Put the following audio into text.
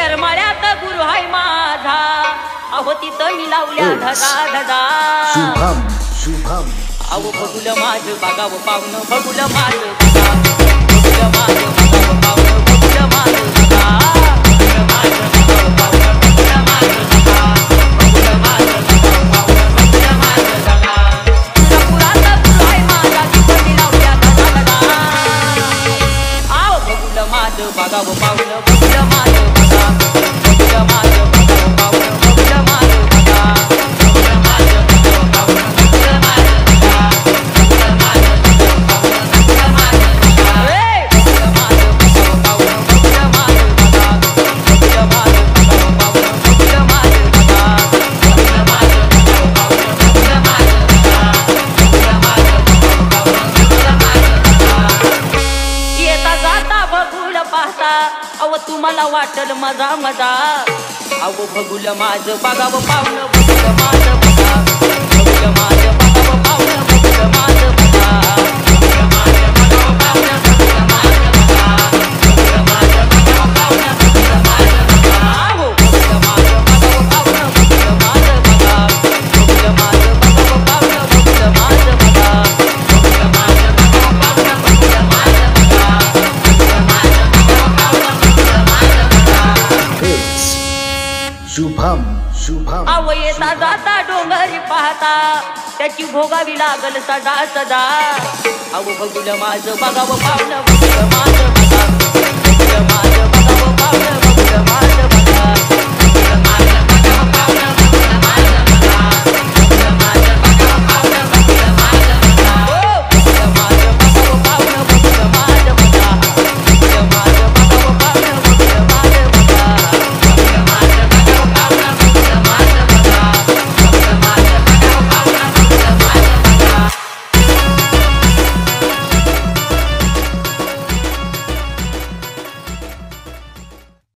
करमाळ्यात गुरु हाय माझा अहो तिथं मी लावल्या धदा धदा शुभम शुभम अहो बघुल माझं बघावं पाहुणं बघुल माझं बघा बघुल माझं बघावं पाहुणं बघुल माझं बघा बघुल माझं बघावं पाहुणं बघुल माझं बघा बघुल माझं बघावं पाहुणं बघुल माझं बघा तुळजापुरात गुरु हाय माझा तिथं मी लावल्या धदा धदा अहो बघुल माझं बघावं पाहुणं बघुल माझं बघा बघुल माझं बघावं पाहुणं बघुल माझं बघा बघुल माझं बघावं पाहुणं बघुल माझं बघा बघुल माझं बघावं पाहुणं बघुल माझं बघा बघुल माझं बघावं पाहुणं बघुल माझं बघा बघुल माझं बघावं पाहुणं बघुल माझं बघा बघुल माझं बघावं पाहुणं बघुल माझं बघा बघुल माझं बघावं पाहुणं बघुल माझं बघा येता जाता बघुल पाहता अव तुम्हाला वाटल मजा मजा अव बघुल माझं बघावं पाहुणं बघुल माझं बघा बघुल माझं बघावं पाहुणं बघुल माझं बघा बघुल माझं बघावं पाहुणं बघुल माझं बघा बघुल माझं बघावं पाहुणं बघुल माझं बघा अहो बघुल माझं बघावं पाहुणं बघुल माझं बघा बघुल माझं बघावं पाहुणं बघुल माझं बघा बघुल माझं बघावं पाहुणं बघुल माझं बघा बघुल माझं बघावं पाहुणं बघुल माझं बघा It's शुभम शुभम अव येता जाता डोंगरी पाहता त्याची भोगावी लागल सदा सदा अव बघुल माझं बघावं पाहुणं बघुल माझं बघा बघुल माझं